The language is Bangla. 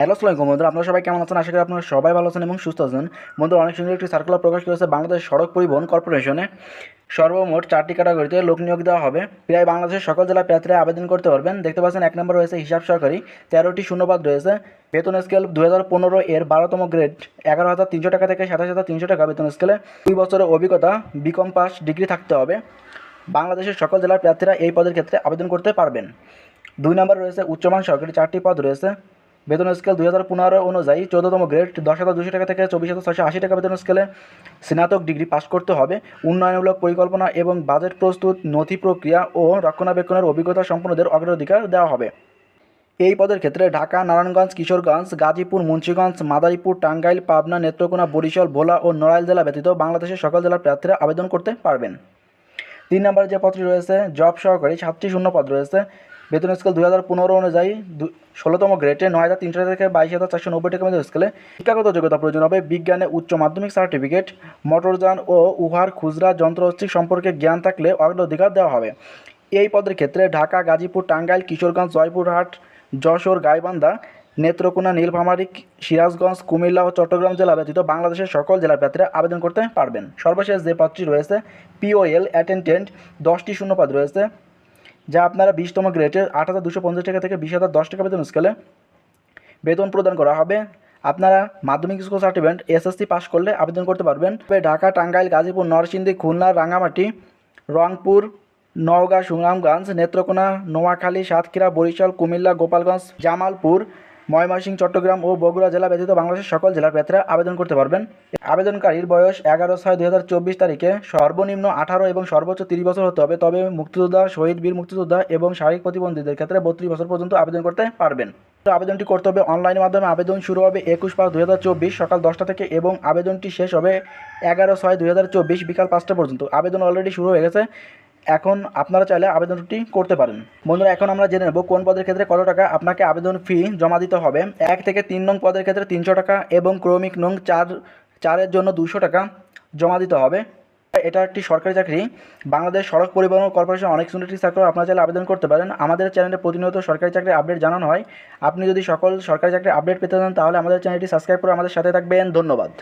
হ্যালো আসসালামু আলাইকুম বন্ধুরা, আপনারা সবাই কেমন আছেন? আশা করি আপনারা সবাই ভালো আছেন এবং সুস্থ আছেন। বন্ধুরা, অনেক সুন্দর একটি সার্কুলার প্রকাশ করেছে বাংলাদেশ সড়ক পরিবহন কর্পোরেশনে। সর্বমোট 4টি ক্যাটাগরিতে লোক নিয়োগ দেওয়া হবে। প্রায় বাংলাদেশের সকল জেলা প্রার্থীরা আবেদন করতে পারবেন। দেখতে পাচ্ছেন 1 নম্বর রয়েছে হিসাব সহকারী, 13টি শূন্যপদ রয়েছে। বেতন স্কেল 2015 এর 12তম গ্রেড 11,300 টাকা থেকে 27,300 টাকা বেতন স্কেলে। 2 বছরের অভিজ্ঞতা, বিকম পাস ডিগ্রি থাকতে হবে। বাংলাদেশের সকল জেলার প্রার্থীরা এই পদের ক্ষেত্রে আবেদন করতে পারবেন। 2 নম্বর রয়েছে উচ্চমান সহকারী, 4টি পদ রয়েছে। বেতন স্কেল 2015 অনুযায়ী 14তম গ্রেড 10,200 টাকা থেকে 24,680 টাকা বেতন স্কেলে। স্নাতক ডিগ্রি পাস করতে হবে। উন্নয়নমূলক পরিকল্পনা এবং বাজেট প্রস্তুত, নথি প্রক্রিয়া ও রক্ষণাবেক্ষণের অভিজ্ঞতা সম্পন্নদের অগ্রাধিকার দেওয়া হবে। এই পদের ক্ষেত্রে ঢাকা, নারায়ণগঞ্জ, কিশোরগঞ্জ, গাজীপুর, মুন্সিগঞ্জ, মাদারীপুর, টাঙ্গাইল, পাবনা, নেত্রকোনা, বরিশাল, ভোলা ও নড়াইল জেলা ব্যতীত বাংলাদেশের সকল জেলার প্রার্থীরা আবেদন করতে পারবেন। 3 নম্বরে যে পদটি রয়েছে জব সহকারী, 7টি শূন্য পদ রয়েছে। বেতন স্কেল 2015 অনুযায়ী 16তম গ্রেডে 9,300 টাকা থেকে 22,490 টাকা বেতন স্কেলে। শিক্ষাগত যোগ্যতা প্রয়োজন হবে বিজ্ঞানে উচ্চ মাধ্যমিক সার্টিফিকেট, মোটরযান ও উহার খুচরা যন্ত্রপাতি সম্পর্কে জ্ঞান থাকলে অগ্রাধিকার দেওয়া হবে। এই পদের ক্ষেত্রে ঢাকা, গাজীপুর, টাঙ্গাইল, কিশোরগঞ্জ, জয়পুরহাট, যশোর, গাইবান্ধা, নেত্রকোনা, নীলফামারী, সিরাজগঞ্জ, কুমিল্লা ও চট্টগ্রাম জেলা ব্যতীত বাংলাদেশের সকল জেলার প্রার্থীরা আবেদন করতে পারবেন। সর্বশেষ যে পদটি রয়েছে পিওএল অ্যাটেন্ডেন্ট, 10টি শূন্যপদ রয়েছে, যা আপনারা 20তম গ্রেডের 8,250 টাকা থেকে 20,010 টাকা বেতন স্কেলে বেতন প্রদান করা হবে। আপনারা মাধ্যমিক স্কুল সার্টিফিকেট এসএসসি পাস করলে আবেদন করতে পারবেন। ঢাকা, টাঙ্গাইল, গাজীপুর, নরসিংদী, খুলনা, রাঙ্গামাটি, রংপুর, নওগাঁ, সুনামগঞ্জ, নেত্রকোনা, নোয়াখালী, সাতক্ষীরা, বরিশাল, কুমিল্লা, গোপালগঞ্জ, জামালপুর, ময়মনসিংহ, চট্টগ্রাম ও বগুড়া জেলা ব্যতীত বাংলাদেশের সকল জেলার প্রার্থীরা আবেদন করতে পারবেন। আবেদনকারীর বয়স 11/6/2024 তারিখে সর্বনিম্ন 18 এবং সর্বোচ্চ 30 বছর হতে হবে। তবে মুক্তিযোদ্ধা, শহীদ, বীর মুক্তিযোদ্ধা এবং শারীরিক প্রতিবন্ধীদের ক্ষেত্রে 32 বছর পর্যন্ত আবেদন করতে পারবেন। আবেদনটি করতে হবে অনলাইনের মাধ্যমে। আবেদন শুরু হবে 21/5/2024 সকাল 10টা থেকে এবং আবেদনটি শেষ হবে 11/6/2024 বিকাল 5টা পর্যন্ত। আবেদন অলরেডি শুরু হয়ে গেছে। এখন আপনারা চাইলে আবেদনটি করতে পারেন। বন্ধুরা, এখন আমরা জেনে নেব কোন পদের ক্ষেত্রে কত টাকা আপনাকে আবেদন ফি জমা দিতে হবে। 1 থেকে 3 নং পদের ক্ষেত্রে 300 টাকা এবং ক্রমিক নং 4-4-এর জন্য 200 টাকা জমা দিতে হবে। এটা একটি সরকারি চাকরি। বাংলাদেশ সড়ক পরিবহন কর্পোরেশন অনেক সুন্দর একটি সার্কুলার, আপনারা চাইলে আবেদন করতে পারেন। আমাদের চ্যানেলে প্রতিনিয়ত সরকারি চাকরির আপডেট জানানো হয়। আপনি যদি সকল সরকারি চাকরির আপডেট পেতে চান তাহলে আমাদের চ্যানেলটি সাবস্ক্রাইব করে আমাদের সাথে থাকবেন। ধন্যবাদ।